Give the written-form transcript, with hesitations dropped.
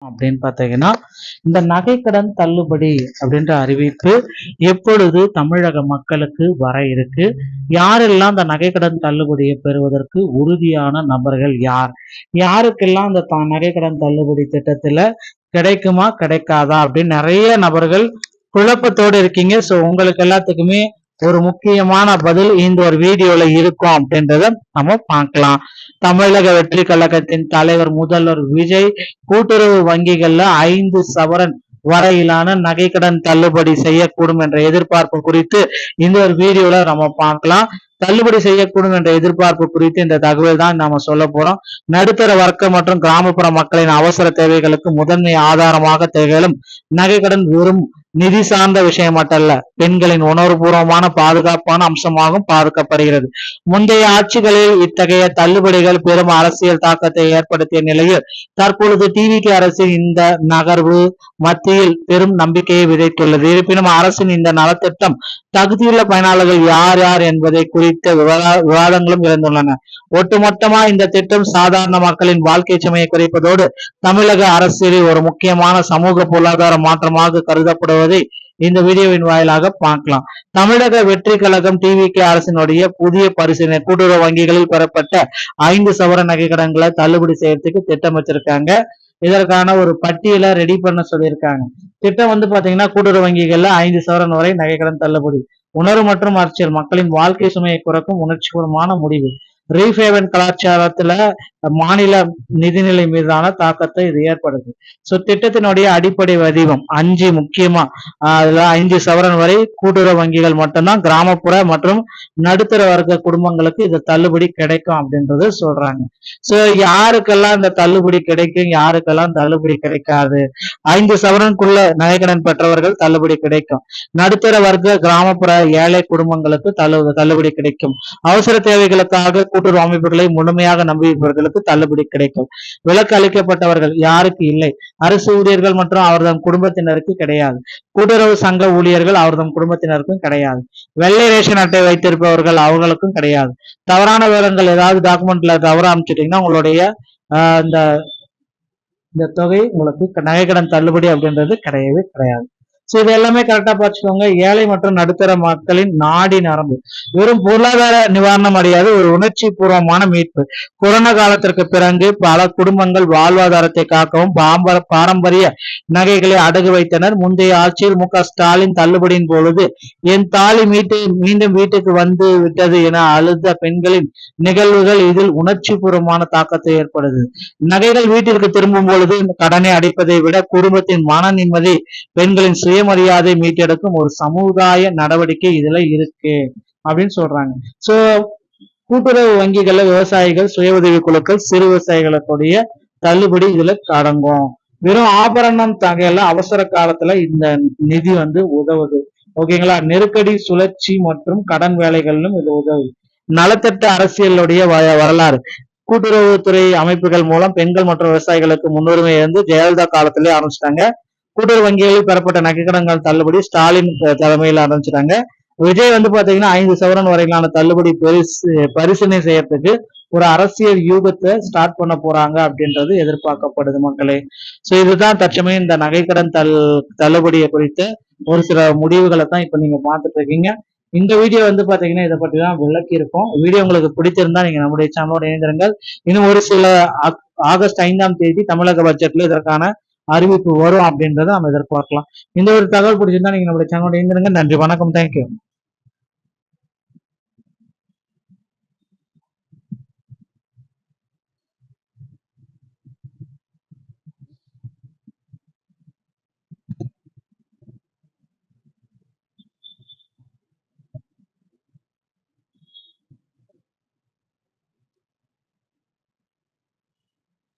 அப்படின்னு பார்த்தீங்கன்னா இந்த நகைக்கடன் தள்ளுபடி அப்படின்ற அறிவிப்பு எப்பொழுது தமிழக மக்களுக்கு வர இருக்கு, யாரெல்லாம் இந்த நகைக்கடன் தள்ளுபடியை பெறுவதற்கு உறுதியான நபர்கள் யார், யாருக்கெல்லாம் இந்த நகைக்கடன் தள்ளுபடி திட்டத்துல கிடைக்குமா கிடைக்காதா அப்படின்னு நிறைய நபர்கள் குழப்பத்தோடு இருக்கீங்க. சோ உங்களுக்கு எல்லாத்துக்குமே ஒரு முக்கியமான பதில் இந்த ஒரு வீடியோல இருக்கும் அப்படின்றத நம்ம பார்க்கலாம். தமிழக வெற்றி கழகத்தின் தலைவர் முதல்வர் விஜய் கூட்டுறவு வங்கிகள்ல 5 சவரன் வரையிலான நகைக்கடன் தள்ளுபடி செய்யக்கூடும் என்ற எதிர்பார்ப்பு குறித்து இந்த ஒரு வீடியோல நம்ம பார்க்கலாம். தள்ளுபடி செய்யக்கூடும் என்ற எதிர்பார்ப்பு குறித்து இந்த தகவல் தான் நாம சொல்ல போறோம். நடுத்தர வர்க்க மற்றும் கிராமப்புற மக்களின் அவசர தேவைகளுக்கு முதன்மை ஆதாரமாக திகழும் நகைக்கடன் வெறும் நிதி சார்ந்த விஷயம் மட்டுமல்ல, பெண்களின் உணர்வுபூர்வமான பாதுகாப்பான அம்சமாகவும் பார்க்கப்படுகிறது. முந்தைய ஆட்சிகளில் இத்தகைய தள்ளுபடிகள் பெரும் அரசியல் தாக்கத்தை ஏற்படுத்திய நிலையில் தற்பொழுது டிவிகே அரசின் இந்த நகர்வு மத்தியில் பெரும் நம்பிக்கையை விதைத்துள்ளது. இருப்பினும் அரசின் இந்த நலத்திட்டம் தகுதியுள்ள பயனாளர்கள் யார் யார் என்பதை குறித்த விவாதங்களும் இருந்துள்ளன. ஒட்டுமொத்தமா இந்த திட்டம் சாதாரண மக்களின் வாழ்க்கை சுமையை குறைப்பதோடு தமிழக அரசியலில் ஒரு முக்கியமான சமூக பொருளாதார மாற்றமாக கருதப்படுவதை இந்த வீடியோவின் வாயிலாக பார்க்கலாம். தமிழக வெற்றி கழகம் டிவிகே அரசினுடைய புதிய பரிசீலனை கூட்டுறவு வங்கிகளில் பெறப்பட்ட 5 சவர நகைக்கடன்களை தள்ளுபடி செய்யறதுக்கு திட்டம் வச்சிருக்காங்க. இதற்கான ஒரு பட்டியலை ரெடி பண்ண சொல்லியிருக்காங்க. திட்டம் பாத்தீங்கன்னா கூட்டுறவு வங்கிகள்ல 5 சவரன் வரை நகைக்கடன் தள்ளுபடி. உணர்வு மற்றும் அரசியல் மக்களின் வாழ்க்கை சுமையை குறைக்கும் உணர்ச்சிபூர்வமான முடிவு. ரீஃபேவன் கலாச்சாரத்துல மாநில நிதிநிலை மீதான தாக்கத்தை இது ஏற்படுது. சோ திட்டத்தினுடைய அடிப்படை வடிவம் 5 முக்கியமா அதுல 5 சவரன் வரை கூட்டுறவு வங்கிகள் மட்டும்தான் கிராமப்புற மற்றும் நடுத்தர வர்க்க குடும்பங்களுக்கு இது தள்ளுபடி கிடைக்கும் அப்படின்றது சொல்றாங்க. சோ யாருக்கெல்லாம் இந்த தள்ளுபடி கிடைக்கும், யாருக்கெல்லாம் தள்ளுபடி கிடைக்காது? 5 சவரனுக்குள்ள நகைக்கடன் பெற்றவர்கள் தள்ளுபடி கிடைக்கும். நடுத்தர வர்க்க கிராமப்புற ஏழை குடும்பங்களுக்கு தள்ளுபடி கிடைக்கும். அவசர தேவைகளுக்காக கூட்டுறவு அமைப்புகளை முழுமையாக நம்பியிருப்பவர்களுக்கு தள்ளுபடி கிடைக்கும். விலக்கு அளிக்கப்பட்டவர்கள் யாருக்கு இல்லை? அரசு ஊழியர்கள் மற்றும் அவர்தம் குடும்பத்தினருக்கு கிடையாது. கூட்டுறவு சங்க ஊழியர்கள் அவர்தம் குடும்பத்தினருக்கும் கிடையாது. வெள்ளை ரேஷன் அட்டை வைத்திருப்பவர்கள் அவர்களுக்கும் கிடையாது. தவறான விவரங்கள் ஏதாவது டாக்குமெண்ட்ல தவறா அமைச்சிட்டீங்கன்னா உங்களுடைய இந்த தொகை உங்களுக்கு நகைக்கடன் தள்ளுபடி அப்படின்றது கிடையவே கிடையாது. சோ இது எல்லாமே கரெக்டா பார்த்துக்கோங்க. ஏழை மற்றும் நடுத்தர மக்களின் நாடி நரம்பு வெறும் பொருளாதார நிவாரணம் அடையாது, ஒரு உணர்ச்சி பூர்வமான மீட்பு. கொரோனா காலத்திற்கு பிறகு பல குடும்பங்கள் வாழ்வாதாரத்தை காக்கவும் பாரம்பரிய நகைகளை அடகு வைத்தனர். முந்தைய ஆட்சியில் மு.க.ஸ்டாலின் தள்ளுபடியின் பொழுது என் தாலி மீண்டும் வீட்டுக்கு வந்து விட்டது என அழுத பெண்களின் நிகழ்வுகள் இதில் உணர்ச்சி பூர்வமான தாக்கத்தை ஏற்படுது. நகைகள் வீட்டிற்கு திரும்பும் பொழுது கடனை அடைப்பதை விட குடும்பத்தின் மன நிம்மதி, பெண்களின் சுயமரியாதை மீட்டெடுக்கும் ஒரு சமுதாய நடவடிக்கை இதுல இருக்கு அப்படின்னு சொல்றாங்க. சோ கூட்டுறவு வங்கிகள்ல விவசாயிகள், சுய உதவி குழுக்கள், சிறு விவசாயிகளுடைய தள்ளுபடி இதுல அடங்கும். வெறும் ஆபரணம் தகையில அவசர காலத்துல இந்த நிதி உதவுது. ஓகேங்களா? நெருக்கடி, சுழற்சி மற்றும் கடன் வேலைகளிலும் இது உதவுது. நலத்திட்ட அரசியலுடைய வரலாறு. கூட்டுறவுத்துறை அமைப்புகள் மூலம் பெண்கள் மற்றும் விவசாயிகளுக்கு முன்னுரிமை ஜெயலலிதா காலத்திலே ஆரம்பிச்சிட்டாங்க. கூட்டுறவு வங்கிகளில் பெறப்பட்ட நகைக்கடன்கள் தள்ளுபடி ஸ்டாலின் தலைமையில் ஆரம்பிச்சிட்டாங்க. விஜய் பாத்தீங்கன்னா 5 சவரன் வரையிலான தள்ளுபடி பரிசீலனை செய்யறதுக்கு ஒரு அரசியல் யூகத்தை ஸ்டார்ட் பண்ண போறாங்க அப்படின்றது எதிர்பார்க்கப்படுது மக்களே. சோ இதுதான் தற்சமயம் இந்த நகைக்கடன் தள்ளுபடியை குறித்த ஒரு சில முடிவுகளை தான் இப்ப நீங்க பார்த்துட்டு இருக்கீங்க. இந்த வீடியோ பாத்தீங்கன்னா இதை பற்றி தான் விளக்கி இருக்கும். வீடியோ உங்களுக்கு பிடிச்சிருந்தா நீங்க நம்முடைய சேனலோட இணைந்திருங்கள். இன்னும் ஒரு சில ஆகஸ்ட் 5ஆம் தேதி தமிழக பட்ஜெட்ல இதற்கான அறிவிப்பு வரும் அப்படின்றத நம்ம எதிர்பார்க்கலாம். இந்த ஒரு தகவல் பிடிச்சிருந்தா நீங்க நம்மளுடைய சேனலோட இணைந்திருங்க. நன்றி, வணக்கம், தேங்க்யூ.